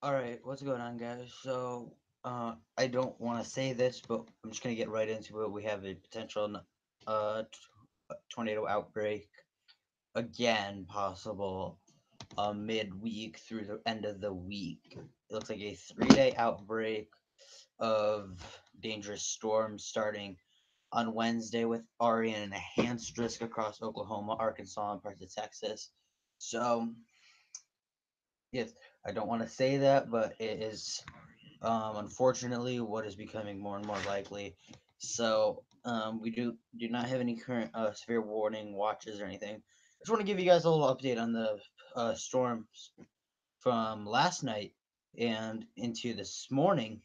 All right, what's going on, guys? I don't want to say this, but I'm just gonna get right into it. We have a potential tornado outbreak again, possible midweek through the end of the week. It looks like a 3-day outbreak of dangerous storms starting on Wednesday with Ari and an enhanced risk across Oklahoma, Arkansas, and parts of Texas. So, yes, I don't want to say that, but it is unfortunately what is becoming more and more likely. We do not have any current severe warning watches or anything. I just want to give you guys a little update on the storms from last night and into this morning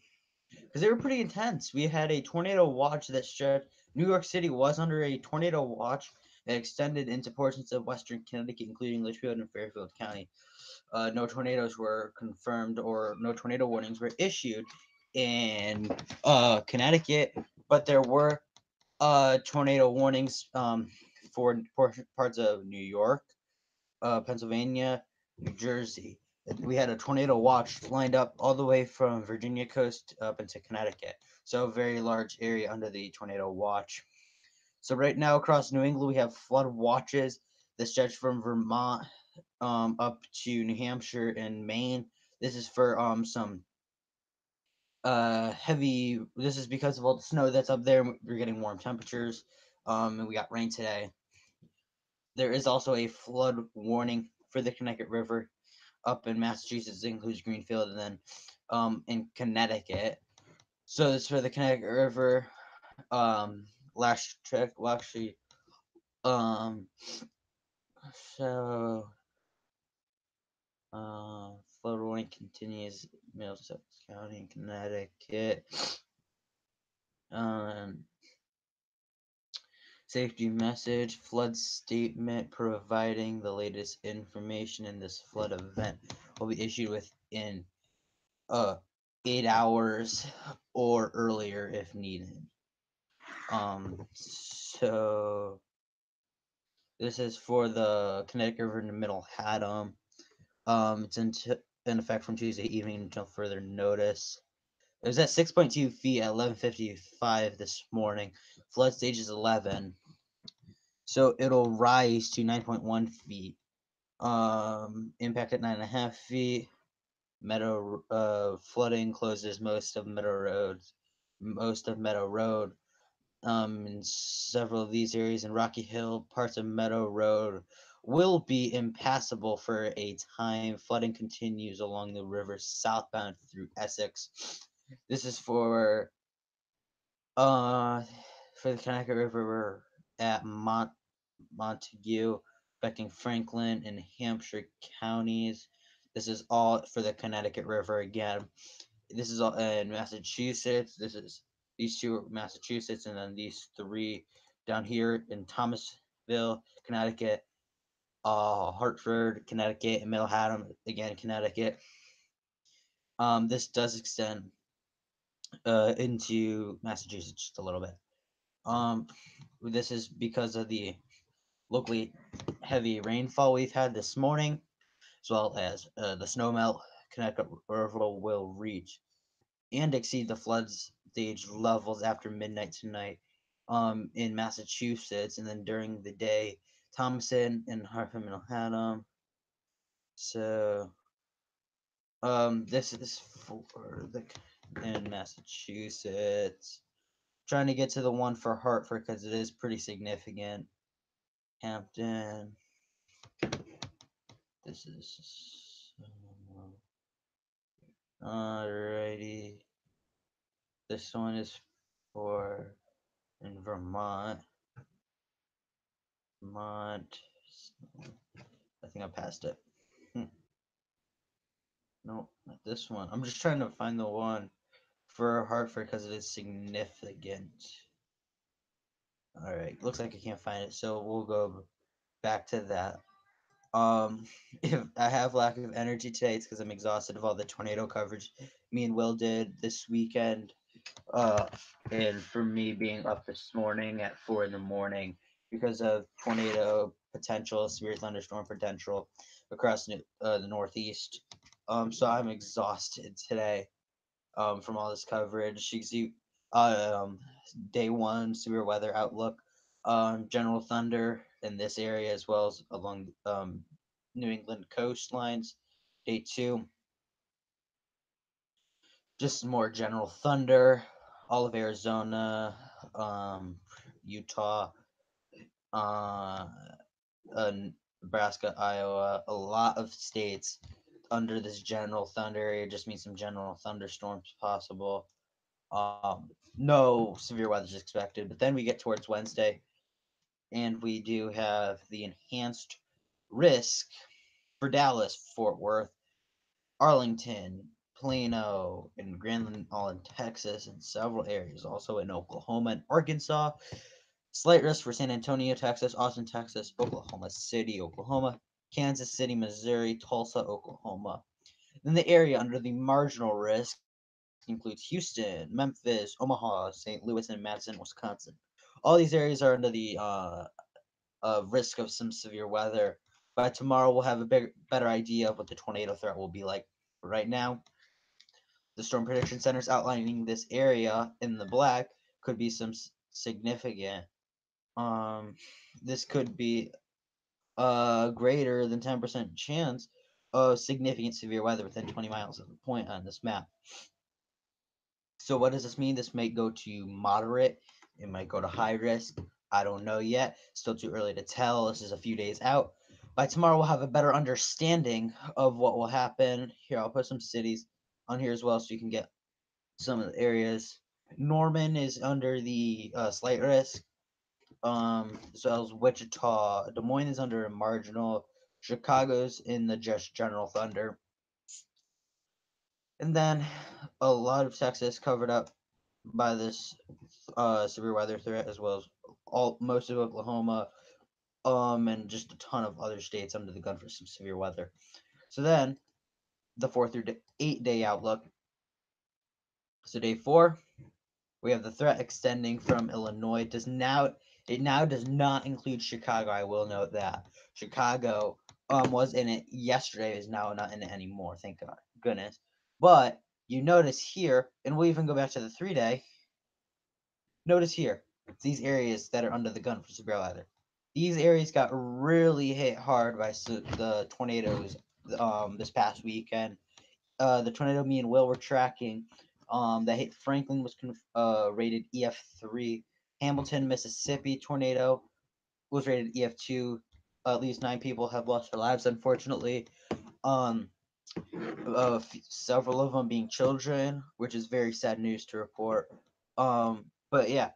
because they were pretty intense. We had a tornado watch that stretched. New York City was under a tornado watch that extended into portions of western Connecticut, including Litchfield and Fairfield County. No tornadoes were confirmed or no tornado warnings were issued in Connecticut, but there were tornado warnings for parts of New York, Pennsylvania, New Jersey. We had a tornado watch lined up all the way from Virginia coast up into Connecticut. So a very large area under the tornado watch. So right now across New England we have flood watches that stretch from Vermont up to New Hampshire and Maine. This is for some heavy. This is because of all the snow that's up there. We're getting warm temperatures. And we got rain today. There is also a flood warning for the Connecticut River up in Massachusetts. It includes Greenfield and then in Connecticut. So this for the Connecticut River. Last check. Well, actually, um, so flood warning continues Middlesex County in Connecticut. Um, Safety message, flood statement providing the latest information in this flood event will be issued within uh 8 hours or earlier if needed. So this is for the Connecticut River in the Middle Haddam. It's in effect from Tuesday evening until further notice. It was at 6.2 feet at 11:55 this morning. Flood stage is 11, so it'll rise to 9.1 feet. Impact at 9.5 feet. Meadow flooding closes most of Meadow Road. In several of these areas in Rocky Hill, parts of Meadow Road will be impassable for a time. Flooding continues along the river southbound through Essex. This is uh for the Connecticut River at Montague, affecting Franklin and Hampshire counties. This is all for the Connecticut River again. This is all in Massachusetts. This is these two are Massachusetts, and then these three down here in Thomasville, Connecticut, Hartford, Connecticut, and Middle Haddam, again, Connecticut. This does extend into Massachusetts just a little bit. Um, this is because of the locally heavy rainfall we've had this morning, as well as the snowmelt. Connecticut River will reach and exceed the flood stage levels after midnight tonight in Massachusetts, and then during the day, Thompson and Hartford Haddam. So this is for the in Massachusetts. Trying to get to the one for Hartford because it is pretty significant. Hampton. This is alrighty. This one is for in Vermont. Vermont. I think I passed it. No, not this one. I'm just trying to find the one for Hartford because it is significant. All right, looks like I can't find it, so we'll go back to that. If I have lack of energy today, it's because I'm exhausted of all the tornado coverage me and Will did this weekend. Uh, and for me being up this morning at 4 in the morning because of tornado potential, severe thunderstorm potential across the Northeast. So I'm exhausted today from all this coverage. You can see day one severe weather outlook, general thunder in this area as well as along New England coastlines. Day two, just more general thunder, all of Arizona, Utah, uh, uh, Nebraska, Iowa, a lot of states under this general thunder area just means some general thunderstorms possible. No severe weather is expected, but then we get towards Wednesday, and we do have the enhanced risk for Dallas, Fort Worth, Arlington, Plano, and Grandland, all in Texas, and several areas, also in Oklahoma and Arkansas. Slight risk for San Antonio, Texas, Austin, Texas, Oklahoma City, Oklahoma, Kansas City, Missouri, Tulsa, Oklahoma. Then the area under the marginal risk includes Houston, Memphis, Omaha, St. Louis, and Madison, Wisconsin. All these areas are under the risk of some severe weather. By tomorrow, we'll have a better idea of what the tornado threat will be like. Right now, the Storm Prediction Center is outlining this area in the black could be some significant. Um, this could be a greater than 10% chance of significant severe weather within 20 miles of the point on this map. So what does this mean? This might go to moderate. It might go to high risk. I don't know yet. Still too early to tell. This is a few days out. By tomorrow, we'll have a better understanding of what will happen. Here, I'll put some cities on here as well so you can get some of the areas. Norman is under the slight risk. As well as Wichita. Des Moines is under a marginal. Chicago's in the just general thunder. And then a lot of Texas covered up by this severe weather threat, as well as all most of Oklahoma, and just a ton of other states under the gun for some severe weather. So then the 4 through 8 day outlook. So day 4, we have the threat extending from Illinois. It now does not include Chicago. I will note that Chicago was in it yesterday, is now not in it anymore. Thank God, goodness. But you notice here, and we'll even go back to the 3 day. Notice here, these areas that are under the gun for severe weather. These areas got really hit hard by the tornadoes this past weekend. The tornado me and Will were tracking that hit Franklin was rated EF3. Hamilton, Mississippi tornado was rated EF2. At least 9 people have lost their lives, unfortunately. Um, Several of them being children, which is very sad news to report. But yeah,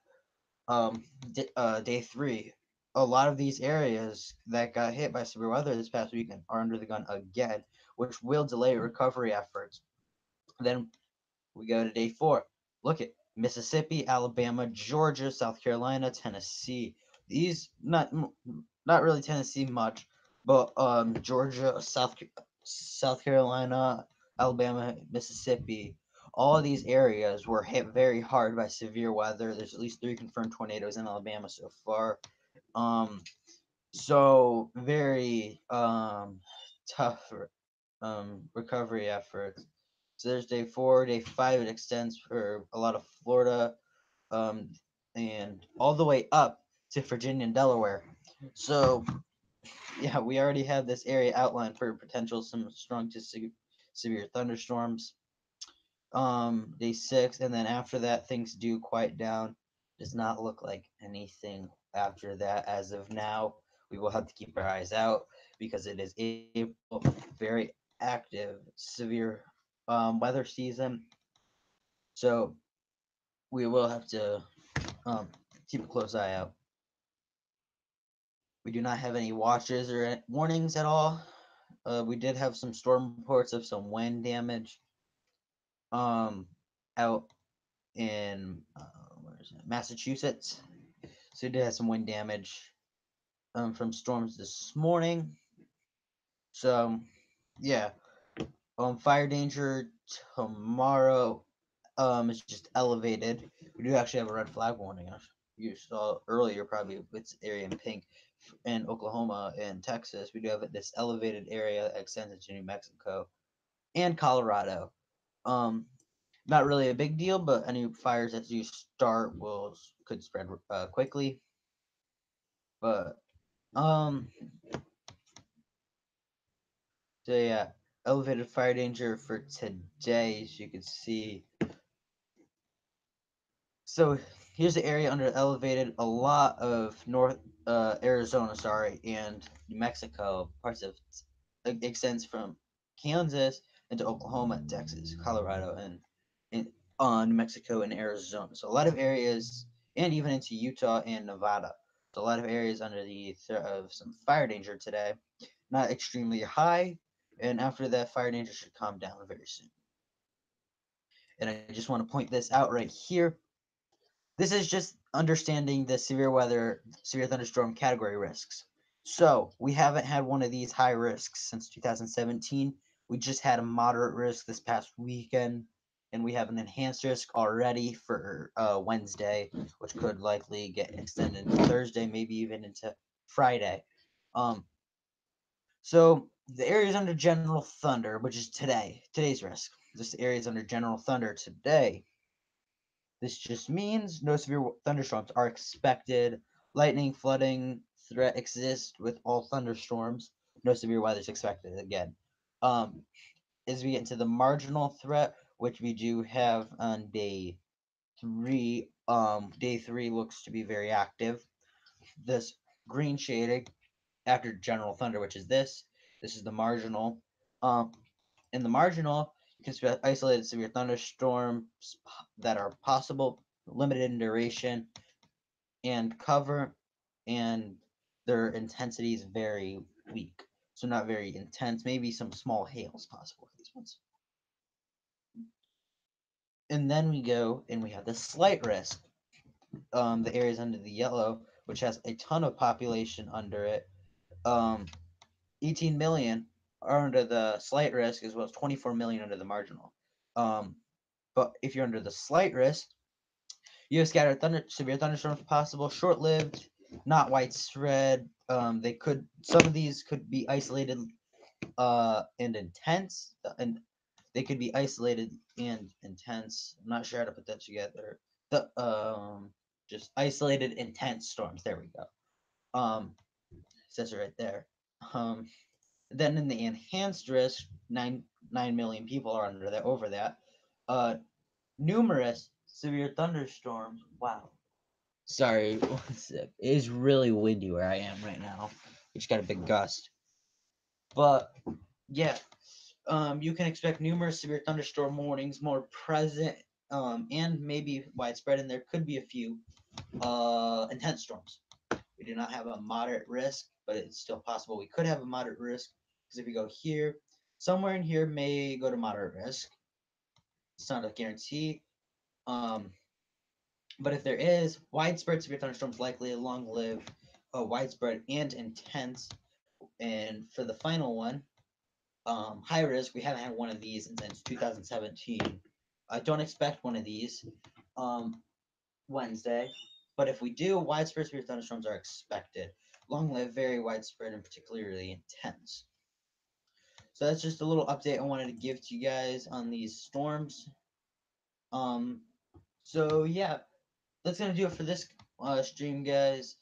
day 3, a lot of these areas that got hit by severe weather this past weekend are under the gun again, which will delay recovery efforts. Then we go to day 4. Look at Mississippi, Alabama, Georgia, South Carolina, Tennessee. These not really Tennessee much, but Georgia, South Carolina, Alabama, Mississippi. All of these areas were hit very hard by severe weather. There's at least 3 confirmed tornadoes in Alabama so far. Um, so very tough recovery efforts. So there's day 4, day 5. It extends for a lot of Florida, um, and all the way up to Virginia and Delaware. So yeah, we already have this area outlined for potential some strong to severe thunderstorms. Day 6, and then after that things do quiet down. Does not look like anything after that as of now. We will have to keep our eyes out because it is April, very active, severe weather season. So we will have to keep a close eye out. We do not have any watches or warnings at all. We did have some storm reports of some wind damage out in where is it? Massachusetts. So we did have some wind damage from storms this morning. So yeah, fire danger tomorrow is just elevated. We do actually have a red flag warning. You saw earlier probably it's area in pink in Oklahoma and Texas. We do have this elevated area that extends into New Mexico. and Colorado. Um, Not really a big deal, but any fires that do start will could spread quickly. But um, so yeah, elevated fire danger for today, as you can see. So here's the area under elevated. A lot of North Arizona, sorry, and New Mexico, parts of extends from Kansas into Oklahoma, Texas, Colorado, and New Mexico and Arizona. So a lot of areas, and even into Utah and Nevada. So a lot of areas under the threat of some fire danger today. Not extremely high, and after that, fire danger should calm down very soon. And I just want to point this out right here. This is just understanding the severe weather, severe thunderstorm category risks. So we haven't had one of these high risks since 2017. We just had a moderate risk this past weekend, and we have an enhanced risk already for Wednesday, which could likely get extended into Thursday, maybe even into Friday. Um, so the areas under general thunder, which is today's risk. This area is under general thunder today. This just means no severe thunderstorms are expected. Lightning, flooding threat exists with all thunderstorms. No severe weather is expected again. Um, as we get into the marginal threat, which we do have on day three, day three looks to be very active. This green shading after general thunder, which is this. This is the marginal. Um, in the marginal, you can expect isolated severe thunderstorms that are possible, limited in duration and cover, and their intensity is very weak. So not very intense. Maybe some small hails possible for these ones. And then we go and we have the slight risk. The areas under the yellow, which has a ton of population under it. 18 million are under the slight risk, as well as 24 million under the marginal. Um, but if you're under the slight risk, you have scattered severe thunderstorms possible, short-lived, not widespread. They could Some of these could be isolated and intense, and they could be isolated and intense. I'm not sure how to put that together. The Just isolated intense storms. There we go. Says it right there. Um, then in the enhanced risk, 9 million people are under that over that. Uh, Numerous severe thunderstorms. Wow. Sorry, it is really windy where I am right now. We just got a big gust. But yeah, you can expect numerous severe thunderstorm warnings more present, and maybe widespread, and there could be a few intense storms. We do not have a moderate risk, but it's still possible we could have a moderate risk because if we go here, somewhere in here may go to moderate risk. It's not a guarantee. Um, but if there is widespread severe thunderstorms, likely long-lived, widespread and intense. And for the final one, high risk, we haven't had one of these since 2017. I don't expect one of these Wednesday, but if we do, widespread severe thunderstorms are expected. Long-lived, very widespread, and particularly intense. So that's just a little update I wanted to give to you guys on these storms. Um, so yeah, that's gonna do it for this stream, guys.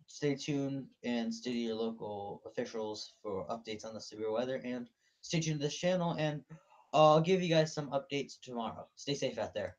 Stay tuned and stay to your local officials for updates on the severe weather, and stay tuned to this channel. And I'll give you guys some updates tomorrow. Stay safe out there.